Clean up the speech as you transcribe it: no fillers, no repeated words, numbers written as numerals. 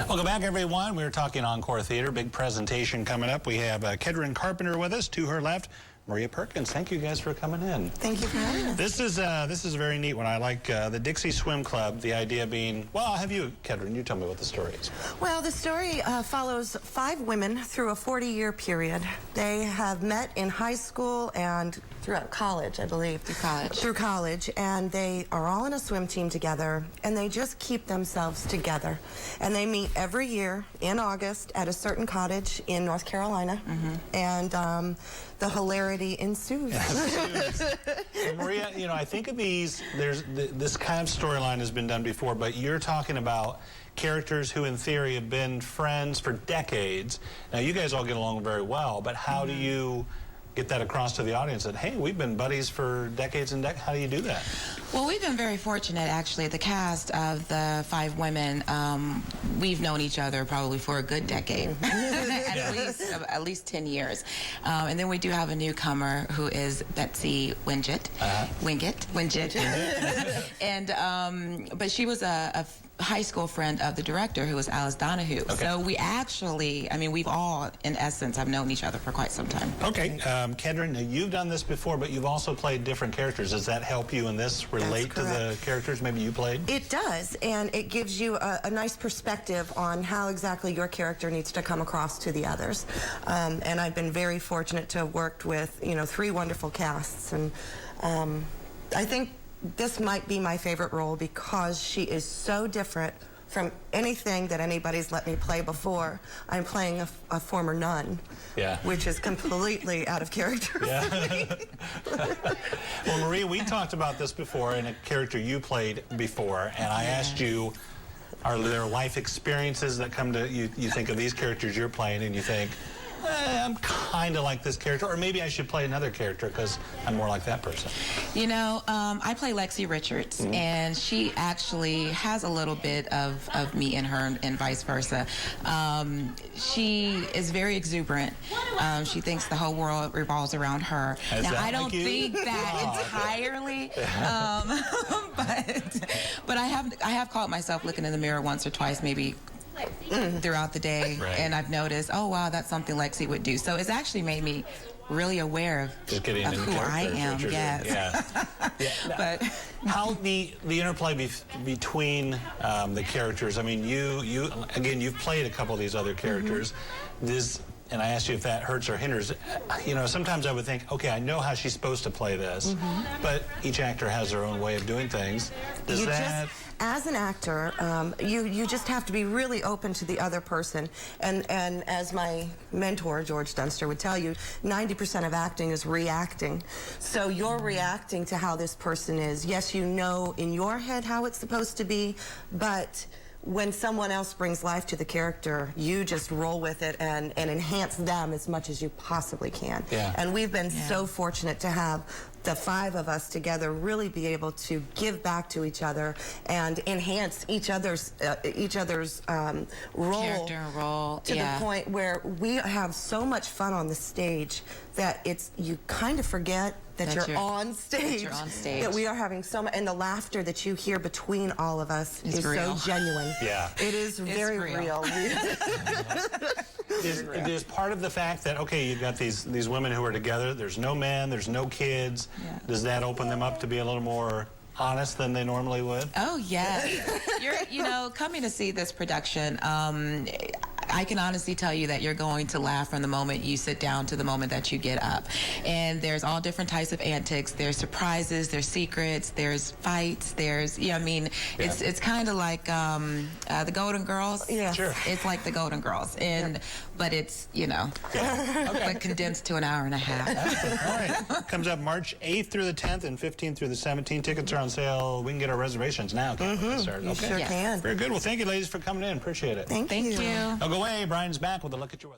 Welcome back, everyone. We're talking Encore Theater. Big presentation coming up. We have Kedron Carpenter with us. To her left, Maria Perkins. Thank you guys for coming in. Thank you for having us. This is a very neat one. I like the Dixie Swim Club. The idea being, well, I'll have you, Kedron, you tell me what the story is. Well, the story follows 5 women through a 40-year period. They have met in high school and throughout college, I believe. Through college, and they are all in a swim team together, and they just keep themselves together. And they meet every year in August at a certain cottage in North Carolina, and the hilarity ensues. And Maria, you know, I think of these, this kind of storyline has been done before, but you're talking about characters who in theory have been friends for decades. Now you guys all get along very well, but how do you get that across to the audience that, hey, we've been buddies for decades and decades? How do you do that? Well, we've been very fortunate, actually. The cast of the 5 women, we've known each other probably for a good decade, at least 10 years. And then we do have a newcomer who is Betsy Wingett. And but she was a high school friend of the director, who was Alice Donahue. Okay. So we actually, I mean, we've all, in essence, have known each other for quite some time. Okay, Kedron, now you've done this before, but you've also played different characters. Does that help you in this, relate to the characters maybe you played? It does, and it gives you a nice perspective on how exactly your character needs to come across to the others. And I've been very fortunate to have worked with, you know, 3 wonderful casts, and I think this might be my favorite role because she is so different from anything that anybody's let me play before. I'm playing a former nun, which is completely out of character. Well, Maria, we talked about this before in a character you played before, and I asked you, are there life experiences that come to you? You think of these characters you're playing and you think, I'm kind of like this character, or maybe I should play another character because I'm more like that person. You know, I play Lexi Richards, and she actually has a little bit of me in her, and vice versa. She is very exuberant. She thinks the whole world revolves around her. Now, I don't think that entirely, but I have caught myself looking in the mirror once or twice, maybe throughout the day, and I've noticed, oh wow, that's something Lexi would do. So it's actually made me really aware of who I am. But how the interplay between the characters. I mean, you again, you've played a couple of these other characters. And I asked you if that hurts or hinders. You know, sometimes I would think, okay, I know how she's supposed to play this, but each actor has their own way of doing things. Does that... As an actor, you just have to be really open to the other person. And as my mentor, George Dunster, would tell you, 90% of acting is reacting. So you're reacting to how this person is. Yes, you know in your head how it's supposed to be, but when someone else brings life to the character, you just roll with it and enhance them as much as you possibly can. And we've been so fortunate to have the 5 of us together really be able to give back to each other and enhance each other's role to the point where we have so much fun on the stage that you kind of forget that you're on stage. That we are having so much, and the laughter that you hear between all of us is so genuine. It is very real. Is part of the fact that, okay, you've got these women who are together, there's no men, there's no kids, does that open them up to be a little more honest than they normally would? Oh, yes. You know, coming to see this production, I can honestly tell you that you're going to laugh from the moment you sit down to the moment that you get up. And there's all different types of antics. There's surprises, there's secrets, there's fights, there's, I mean, it's kind of like the Golden Girls. It's like the Golden Girls. But it's, you know, but condensed to an hour and a half. All right. Comes up March 8th through the 10th and 15th through the 17th. Tickets are on sale. We can get our reservations now. You sure can. Very good. Well, thank you, ladies, for coming in. Appreciate it. Thank you. Now go away. Brian's back with a look at your weather.